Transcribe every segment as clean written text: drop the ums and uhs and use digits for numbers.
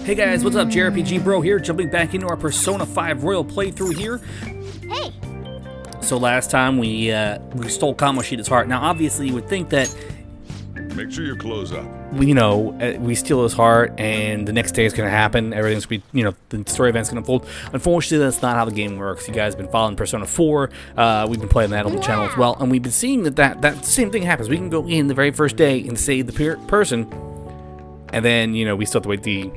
Hey guys, what's up? JRPG Bro here, jumping back into our Persona 5 Royal playthrough here. Hey! So last time we stole Kamoshida's heart. Now obviously you would think that, Make sure you close up. we steal his heart and the next day is going to happen. Everything's going to be, the story event's going to unfold. Unfortunately, that's not how the game works. You guys have been following Persona 4. We've been playing that on the channel as well. And we've been seeing that same thing happens. We can go in the very first day and save the person. And then, we still have to wait the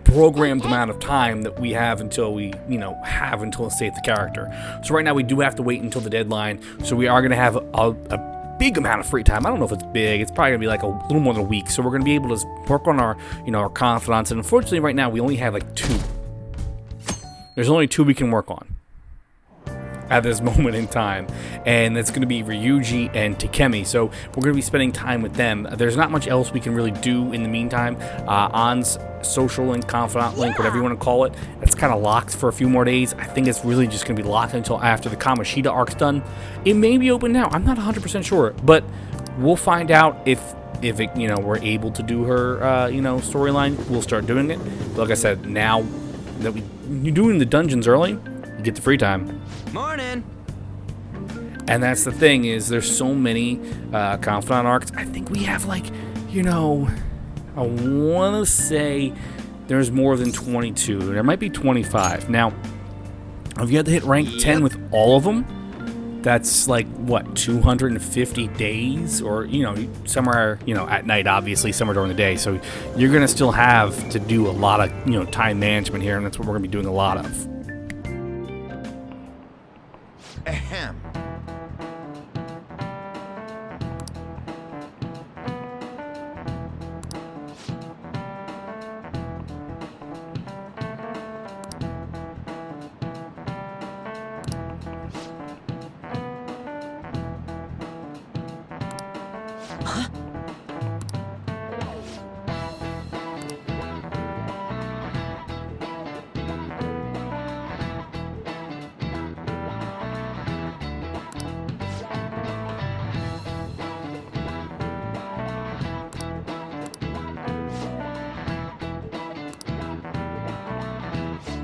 programmed amount of time that we have until we, until save the character. So right now we do have to wait until the deadline. So we are going to have a big amount of free time. I don't know if it's big. It's probably going to be like a little more than a week. So we're going to be able to work on our, our confidants. And unfortunately right now we only have like 2. There's only 2 we can work on at this moment in time, and that's going to be Ryuji and Takemi. So we're going to be spending time with them. There's not much else we can really do in the meantime. An's social link, confidant link, whatever you want to call it, that's kind of locked for a few more days. I think it's really just going to be locked until after the Kamoshida arc's done. It may be open now. I'm not 100% sure, but we'll find out if it, we're able to do her, storyline. We'll start doing it. But like I said, now that you're doing the dungeons early, you get the free time. Morning. And that's the thing, is there's so many confidant arcs. I think we have I want to say there's more than 22. There might be 25. Now, if you have to hit rank 10 with all of them, that's like, what, 250 days? Or, somewhere, at night, obviously, somewhere during the day. So you're going to still have to do a lot of, time management here, and that's what we're going to be doing a lot of. Ahem.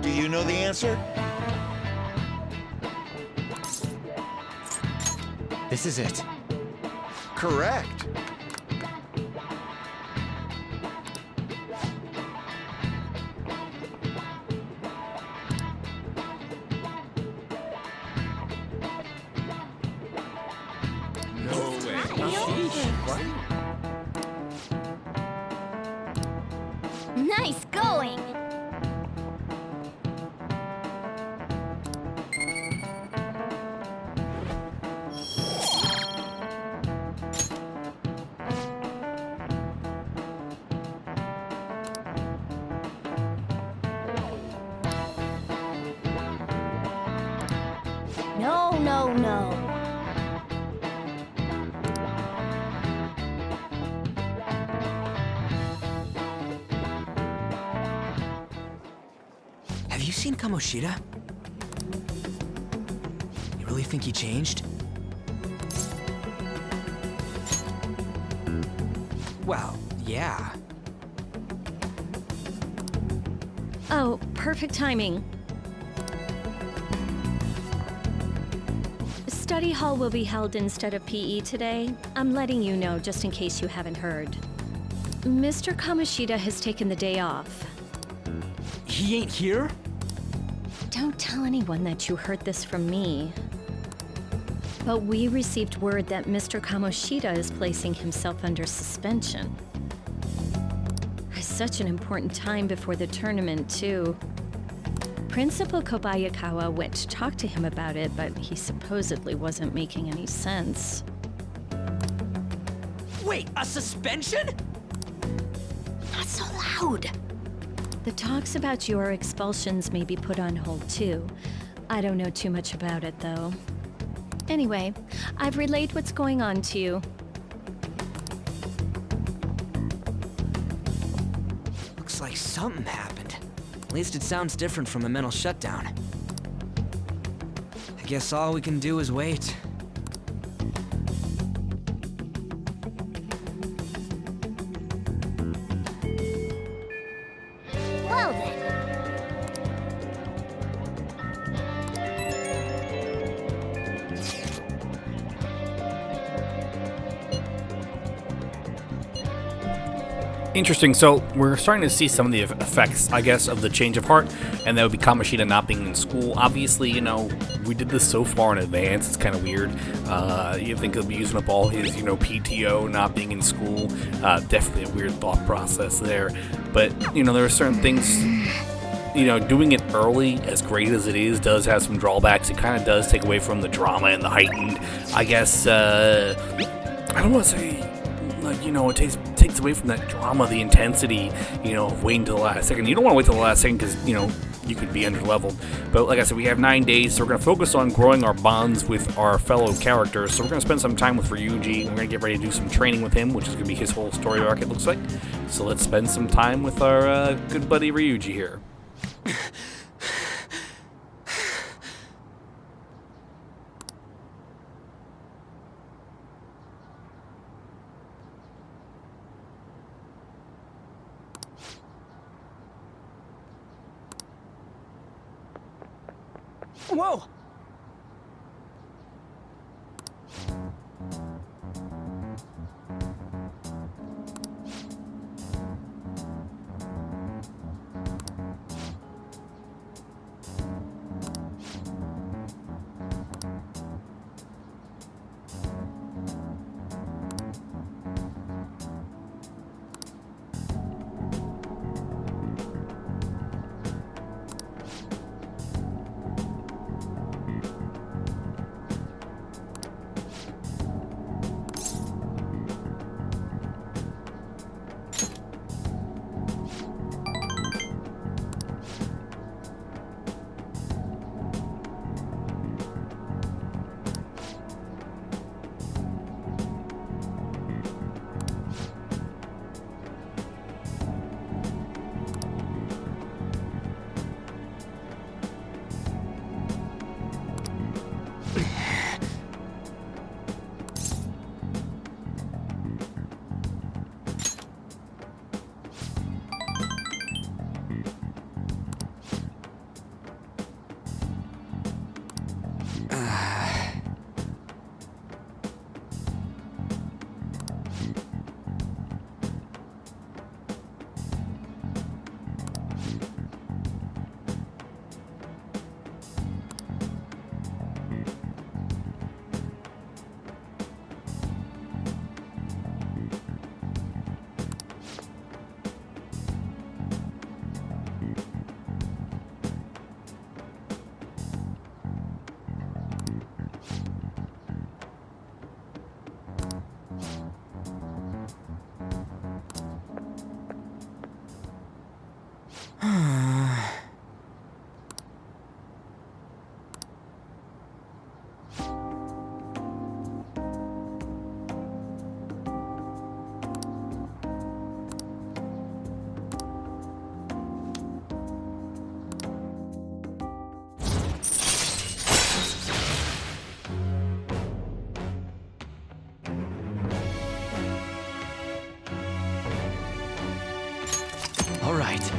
Do you know the answer? This is it. Correct. No way. Nice going! No. Have you seen Kamoshida? You really think he changed? Well, yeah. Oh, perfect timing. Study hall will be held instead of PE today. I'm letting you know just in case you haven't heard. Mr. Kamoshida has taken the day off. He ain't here? Don't tell anyone that you heard this from me. But we received word that Mr. Kamoshida is placing himself under suspension. Such an important time before the tournament, too. Principal Kobayakawa went to talk to him about it, but he supposedly wasn't making any sense. Wait, a suspension? Not so loud! The talks about your expulsions may be put on hold, too. I don't know too much about it, though. Anyway, I've relayed what's going on to you. Looks like something happened. At least it sounds different from a mental shutdown. I guess all we can do is wait. Interesting. So we're starting to see some of the effects, I guess, of the change of heart, and that would be Kamoshida not being in school. Obviously, you know, we did this so far in advance. It's kind of weird. You think he'll be using up all his, you know, PTO not being in school. Definitely a weird thought process there. But, you know, there are certain things, you know, doing it early, as great as it is, does have some drawbacks. It kind of does take away from the drama and the heightened, I guess, I don't want to say, like, you know, it takes away from that drama, the intensity, you know, of waiting till the last second. You don't want to wait till the last second because, you know, you could be under-leveled. But like I said, we have 9 days, so we're going to focus on growing our bonds with our fellow characters. So we're going to spend some time with Ryuji. We're going to get ready to do some training with him, which is going to be his whole story arc, it looks like. So let's spend some time with our good buddy Ryuji here. Whoa! All right.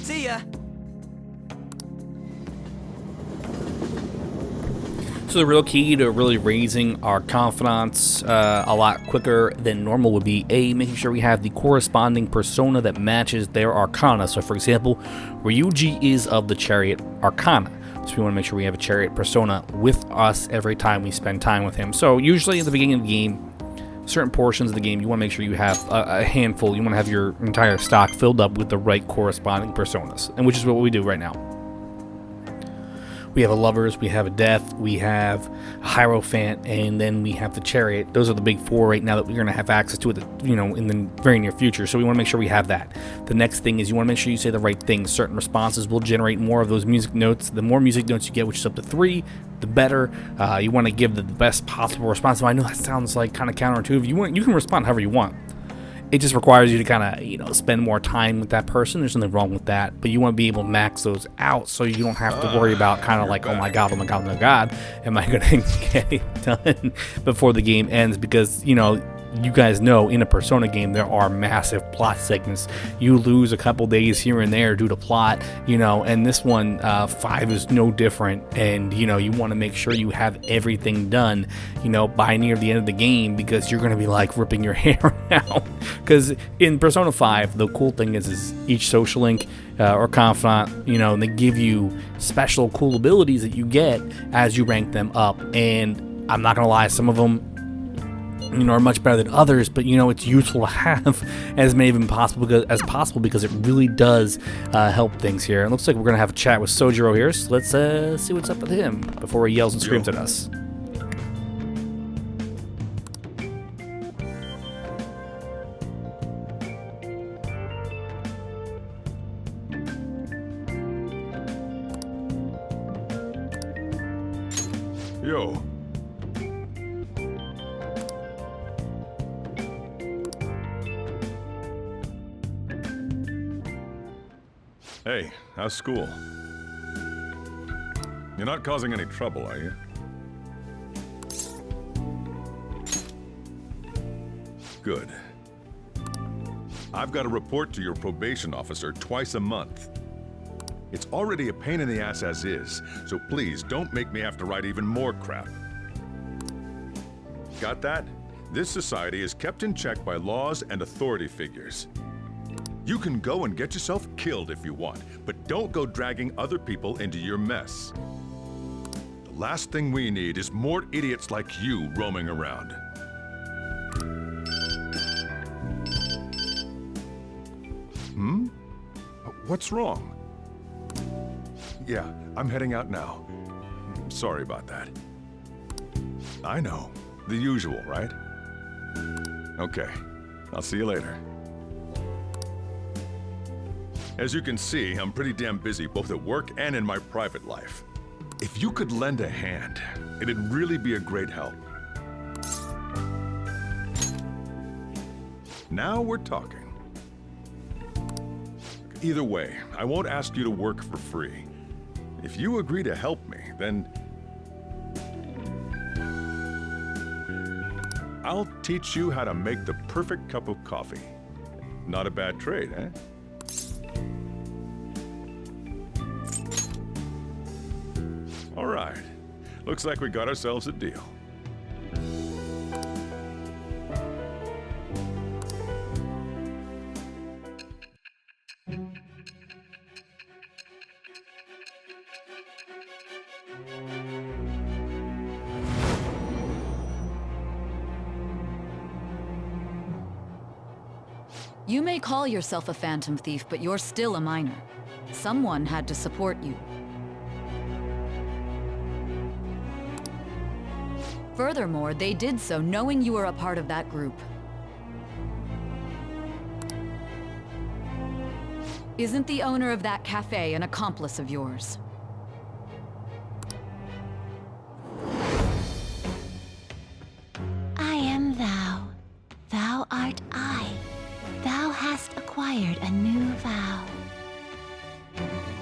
See ya. So the real key to really raising our confidence a lot quicker than normal would be making sure we have the corresponding persona that matches their arcana. So for example, Ryuji is of the Chariot Arcana. So we want to make sure we have a Chariot persona with us every time we spend time with him. So usually at the beginning of the game, certain portions of the game, you want to make sure you have a handful. You want to have your entire stock filled up with the right corresponding personas, and which is what we do right now. We have a Lovers, we have a Death, we have a Hierophant, and then we have the Chariot. Those are the big four right now that we're going to have access to, in the very near future. So we want to make sure we have that. The next thing is you want to make sure you say the right things. Certain responses will generate more of those music notes. The more music notes you get, which is up to 3, the better. You want to give the best possible response. So I know that sounds like kind of counterintuitive. You can respond however you want. it just requires you to kind of, you know, spend more time with that person. There's nothing wrong with that, but you want to be able to max those out so you don't have to worry about kind of like, oh my god, am I going to get it done before the game ends? Because, you know, you guys know in a Persona game there are massive plot segments. You lose a couple days here and there due to plot, you know, and this one 5 is no different. And you know, you want to make sure you have everything done, you know, by near the end of the game, because you're going to be like ripping your hair out. Because in Persona 5 the cool thing is each social link or confidant, you know, they give you special cool abilities that you get as you rank them up. And I'm not gonna lie, some of them, you know, are much better than others, but you know, it's useful to have as many of them as possible because it really does help things here. It looks like we're gonna have a chat with Sojiro here, so let's see what's up with him before he yells and screams at us. Yo. Hey, how's school? You're not causing any trouble, are you? Good. I've got to report to your probation officer twice a month. It's already a pain in the ass as is, so please don't make me have to write even more crap. Got that? This society is kept in check by laws and authority figures. You can go and get yourself killed if you want, but don't go dragging other people into your mess. The last thing we need is more idiots like you roaming around. What's wrong? Yeah, I'm heading out now. Sorry about that. I know. The usual, right? Okay. I'll see you later. As you can see, I'm pretty damn busy both at work and in my private life. If you could lend a hand, it'd really be a great help. Now we're talking. Either way, I won't ask you to work for free. If you agree to help me, then I'll teach you how to make the perfect cup of coffee. Not a bad trade, eh? All right. Looks like we got ourselves a deal. You may call yourself a phantom thief, but you're still a minor. Someone had to support you. Furthermore, they did so knowing you were a part of that group. Isn't the owner of that cafe an accomplice of yours? I am thou. Thou art I. Thou hast acquired a new vow.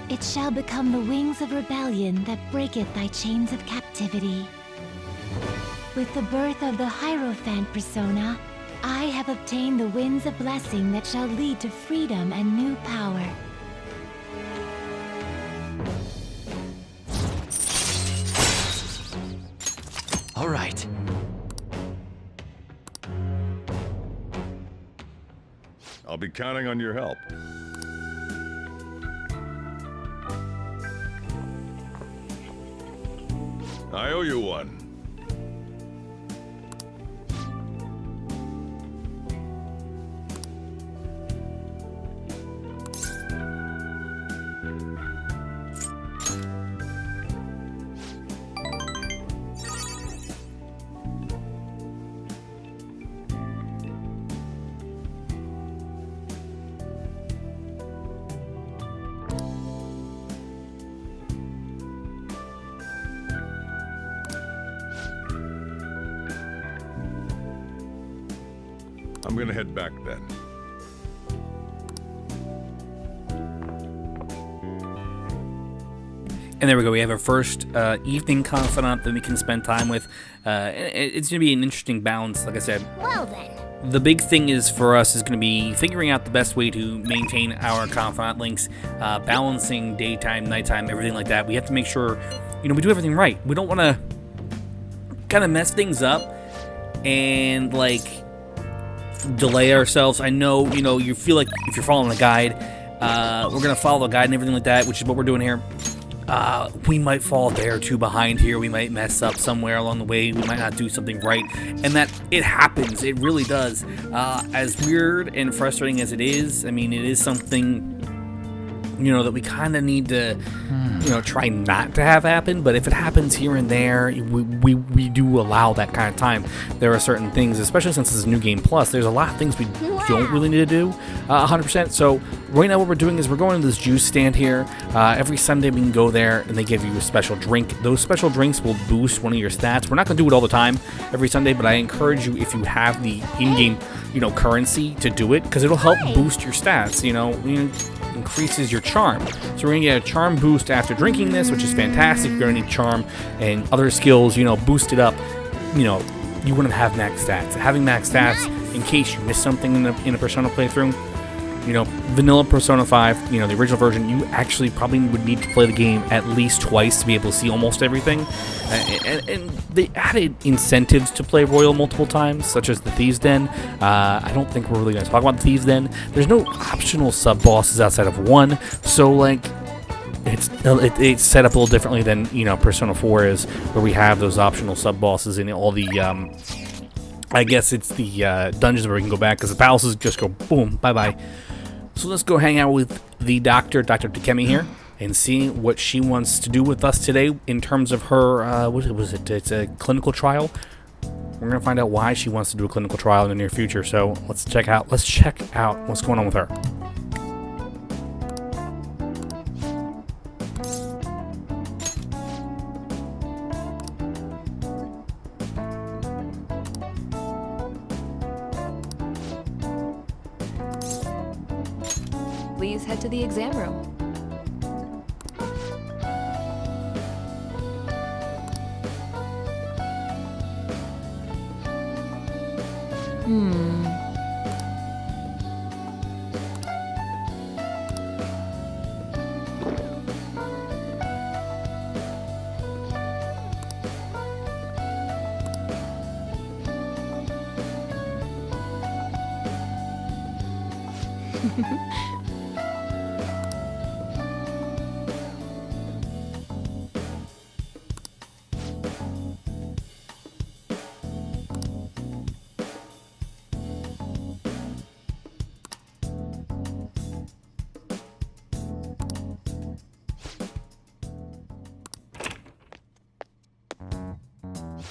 It shall become the wings of rebellion that breaketh thy chains of captivity. With the birth of the Hierophant persona, I have obtained the winds of blessing that shall lead to freedom and new power. All right. I'll be counting on your help. I owe you one. gonna head back then. And there we go. We have our first evening confidant that we can spend time with. It's going to be an interesting balance, like I said. Well then. The big thing is for us is going to be figuring out the best way to maintain our confidant links, balancing daytime, nighttime, everything like that. We have to make sure, we do everything right. We don't want to kind of mess things up and delay ourselves. I know, you feel like if you're following a guide, we're going to follow the guide and everything like that, which is what we're doing here. We might fall a day or two behind here. We might mess up somewhere along the way. We might not do something right. And that it happens. It really does. As weird and frustrating as it is, it is something, that we kind of need to, try not to have happen. But if it happens here and there, we do allow that kind of time. There are certain things, especially since it's a new game plus, there's a lot of things we don't really need to do 100%. So right now what we're doing is we're going to this juice stand here. Every Sunday we can go there and they give you a special drink. Those special drinks will boost one of your stats. We're not going to do it all the time every Sunday, but I encourage you, if you have the in-game currency, to do it, because it'll help boost your stats. Increases your charm. So we're gonna get a charm boost after drinking this, which is fantastic. You're gonna need charm and other skills, boosted up. You wouldn't have max stats. Having max stats in case you miss something in a Persona playthrough. Vanilla Persona 5, the original version, you actually probably would need to play the game at least twice to be able to see almost everything. And they added incentives to play Royal multiple times, such as the Thieves' Den. I don't think we're really going to talk about the Thieves' Den. There's no optional sub-bosses outside of one, so, it's set up a little differently than, Persona 4 is, where we have those optional sub-bosses in all the, I guess it's the dungeons where we can go back, because the palaces just go boom, bye-bye. So let's go hang out with the doctor, Dr. Takemi here, and see what she wants to do with us today in terms of her, what was it? It's a clinical trial. We're going to find out why she wants to do a clinical trial in the near future. So let's check out what's going on with her. Please head to the exam room.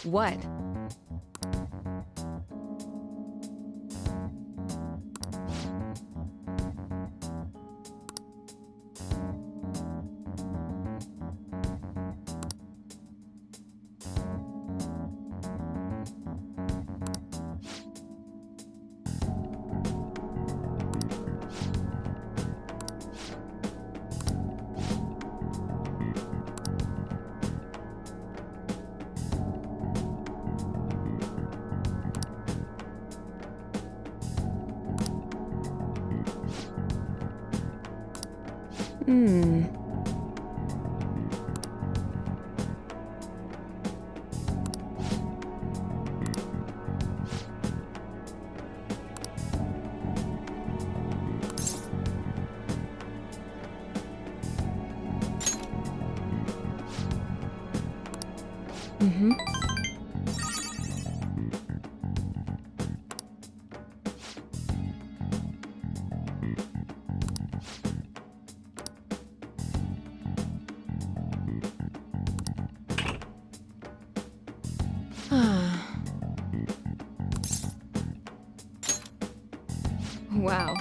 What? Wow.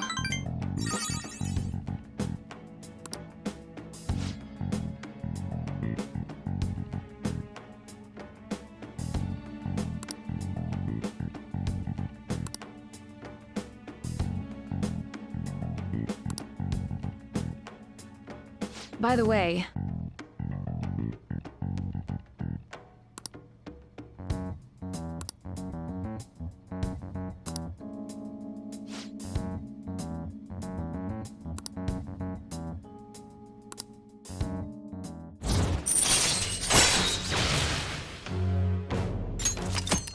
By the way,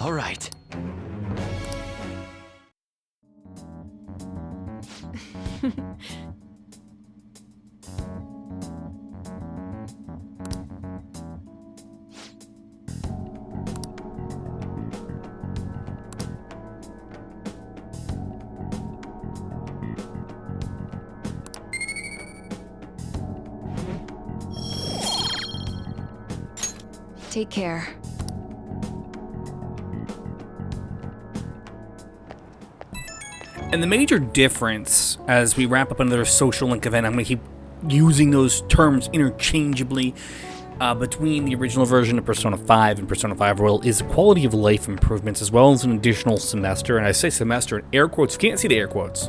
All right. take care. And the major difference, as we wrap up another social link event, I'm going to keep using those terms interchangeably, between the original version of Persona 5 and Persona 5 Royal, is the quality of life improvements, as well as an additional semester. And I say semester in air quotes. You can't see the air quotes.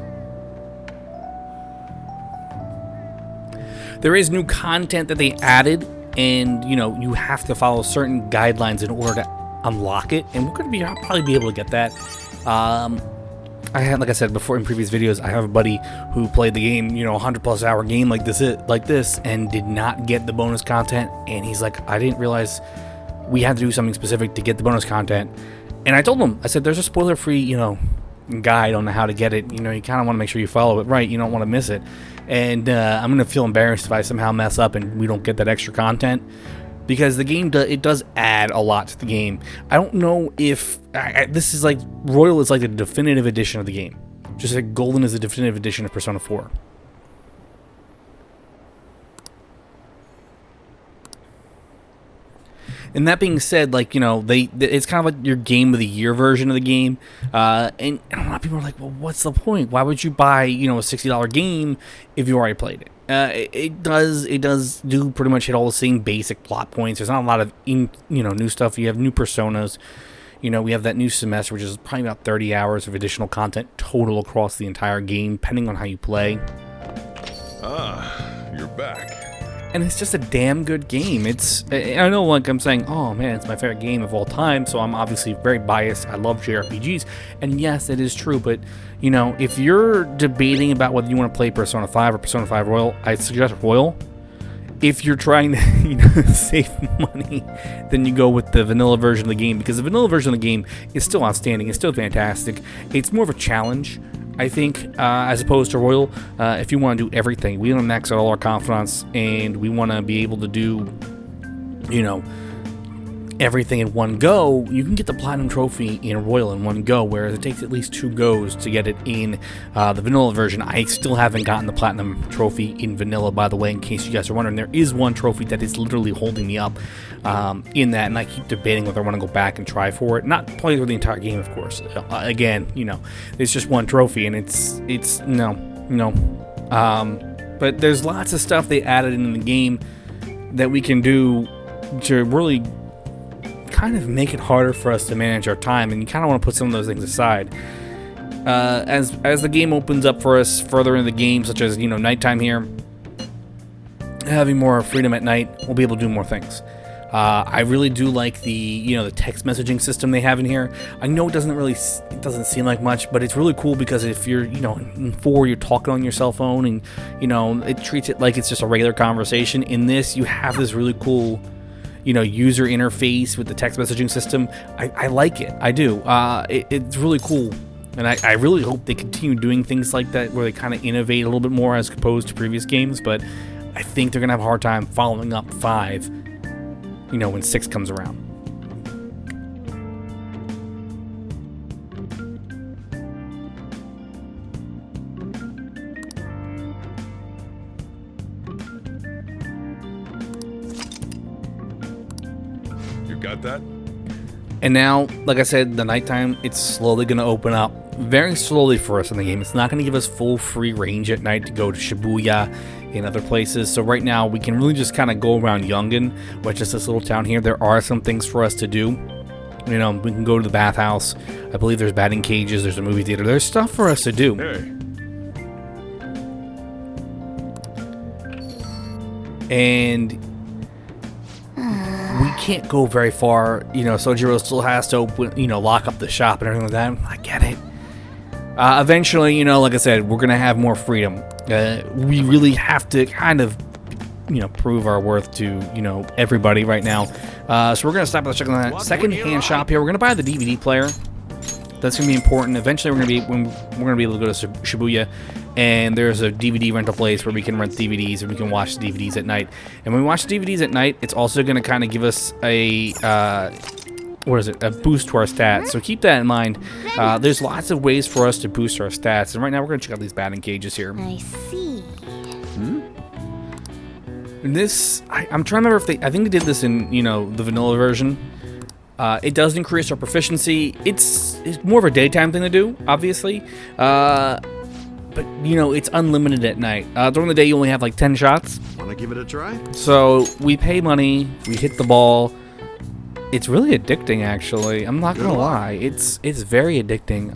There is new content that they added, and you have to follow certain guidelines in order to unlock it. And we're going to probably be able to get that. Like I said before in previous videos, I have a buddy who played the game, 100+ hour game like this, and did not get the bonus content. And he's like, I didn't realize we had to do something specific to get the bonus content. And I told him, I said, there's a spoiler-free, guide on how to get it. You kind of want to make sure you follow it right. You don't want to miss it. And I'm gonna feel embarrassed if I somehow mess up and we don't get that extra content, because the game does add a lot to the game. I don't know if this is like Royal is like the definitive edition of the game, just like Golden is the definitive edition of Persona 4. And that being said, like, it's kind of like your Game of the Year version of the game. And a lot of people are like, well, what's the point? Why would you buy, a $60 game if you already played it? It does do pretty much hit all the same basic plot points. There's not a lot of, new stuff. You have new personas. We have that new semester, which is probably about 30 hours of additional content total across the entire game, depending on how you play. Ah, you're back. And it's just a damn good game. I know, like, I'm saying, oh man, it's my favorite game of all time, so I'm obviously very biased. I love JRPGs, and yes, it is true, but, if you're debating about whether you want to play Persona 5 or Persona 5 Royal, I suggest Royal. If you're trying to, save money, then you go with the vanilla version of the game, because the vanilla version of the game is still outstanding. It's still fantastic. It's more of a challenge, I think, as opposed to Royal. If you want to do everything, we want to max out all our confidants, and we want to be able to do, everything in one go. You can get the Platinum Trophy in Royal in one go, whereas it takes at least 2 goes to get it in the vanilla version. I still haven't gotten the Platinum Trophy in vanilla, by the way, in case you guys are wondering. There is one trophy that is literally holding me up in that, and I keep debating whether I want to go back and try for it. Not play through the entire game, of course. Again, it's just one trophy, and it's no. But there's lots of stuff they added in the game that we can do to really kind of make it harder for us to manage our time, and you kind of want to put some of those things aside. As the game opens up for us further in the game, such as nighttime here, having more freedom at night, we'll be able to do more things. I really do like the the text messaging system they have in here. I know it doesn't seem like much, but it's really cool, because if you're in 4 you're talking on your cell phone, and it treats it like it's just a regular conversation. In this, you have this really cool user interface with the text messaging system. I like it. I do. It's really cool. And I really hope they continue doing things like that, where they kind of innovate a little bit more as opposed to previous games. But I think they're going to have a hard time following up 5, when 6 comes around. Got that? And now, like I said, the nighttime, it's slowly going to open up very slowly for us in the game. It's not going to give us full free range at night to go to Shibuya and other places. So right now, we can really just kind of go around Yongen, which is this little town here. There are some things for us to do. We can go to the bathhouse. I believe there's batting cages. There's a movie theater. There's stuff for us to do. Hey. and we can't go very far. You know, Sojiro still has to open, you know, lock up the shop and everything like that. I get it. Eventually, you know, like I said, we're gonna have more freedom. We really have to kind of, you know, prove our worth to, you know, everybody right now. So we're gonna stop at the that second-hand shop here. We're gonna buy the DVD player. That's gonna be important. Eventually, we're gonna be able to go to Shibuya, and there's a DVD rental place where we can rent DVDs and we can watch the DVDs at night. And when we watch DVDs at night, it's also gonna kind of give us a a boost to our stats. So keep that in mind. There's lots of ways for us to boost our stats, and right now we're gonna check out these batting cages here. I see. And this, I'm trying to remember if I think they did this in, you know, the vanilla version. It does increase our proficiency. It's more of a daytime thing to do, obviously. But, you know, it's unlimited at night. During the day, you only have like 10 shots. Want to give it a try? So we pay money, we hit the ball. It's really addicting, actually. I'm not gonna lie. It's very addicting.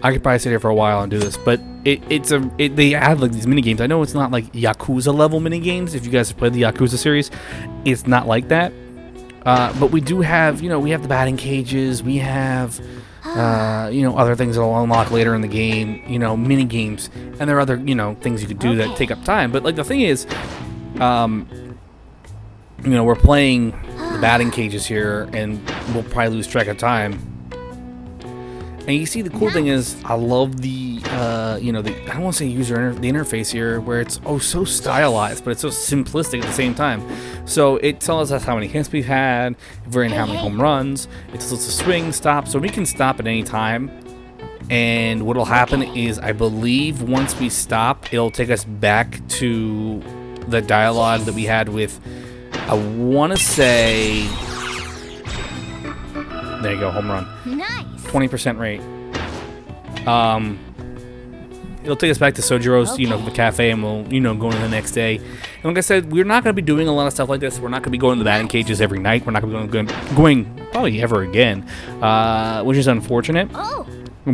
I could probably sit here for a while and do this, but they add like these mini games. I know it's not like Yakuza level mini games. If you guys have played the Yakuza series, it's not like that. But we do have, you know, we have the batting cages. We have, you know, other things that will unlock later in the game. You know, mini games, and there are other, you know, things you could do that take up time. But like the thing is, you know, we're playing the batting cages here, and we'll probably lose track of time. And you see, the cool thing is, I love the, you know, I don't want to say the interface here, where it's so stylized, but it's so simplistic at the same time. So it tells us how many hits we've had, if we're in how many home runs. It tells us to swing, stop, so we can stop at any time. And what'll happen is, I believe once we stop, it'll take us back to the dialogue that we had with, I want to say, there you go, home run. Nice. 20% rate. It'll take us back to Sojiro's, you know, the cafe, and we'll, you know, go into the next day. And like I said, we're not going to be doing a lot of stuff like this. We're not going to be going to the batting cages every night. We're not going to be going probably ever again, which is unfortunate.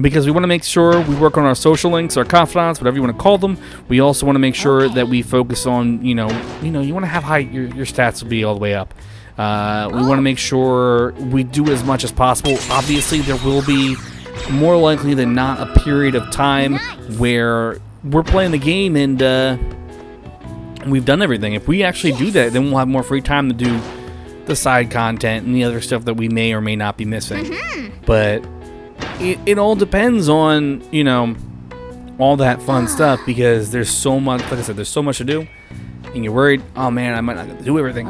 Because we want to make sure we work on our social links, our confidants, whatever you want to call them. We also want to make sure that we focus on, you want to have your stats will be all the way up. We want to make sure we do as much as possible. Obviously, there will be more likely than not a period of time where we're playing the game and we've done everything. If we actually do that, then we'll have more free time to do the side content and the other stuff that we may or may not be missing. But it all depends on, you know, all that fun stuff, because there's so much, like I said, there's so much to do, and you're worried, oh man, I might not get to do everything.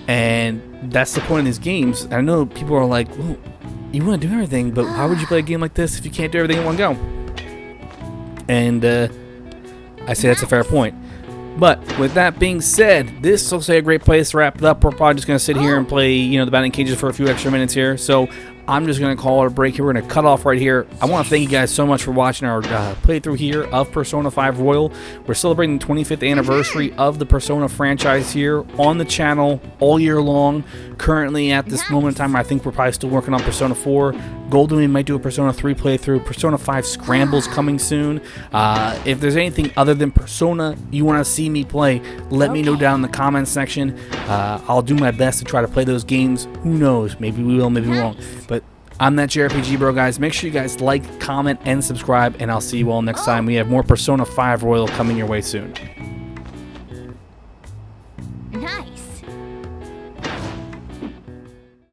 And that's the point of these games. I know people are like, well, you want to do everything, but how would you play a game like this if you can't do everything in one go? And I say that's a fair point. But with that being said, this looks like a great place to wrap it up. We're probably just going to sit here and play, you know, the batting cages for a few extra minutes here. So I'm just going to call it a break here. We're going to cut off right here. I want to thank you guys so much for watching our playthrough here of Persona 5 Royal. We're celebrating the 25th anniversary of the Persona franchise here on the channel all year long. Currently, at this moment in time, I think we're probably still working on Persona 4. Golden, we might do a Persona 3 playthrough. Persona 5 Scramble's coming soon. If there's anything other than Persona you want to see me play, let me know down in the comments section. I'll do my best to try to play those games. Who knows? Maybe we will, maybe we won't. But I'm that JRPG Bro, guys. Make sure you guys like, comment, and subscribe, and I'll see you all next time. We have more Persona 5 Royal coming your way soon.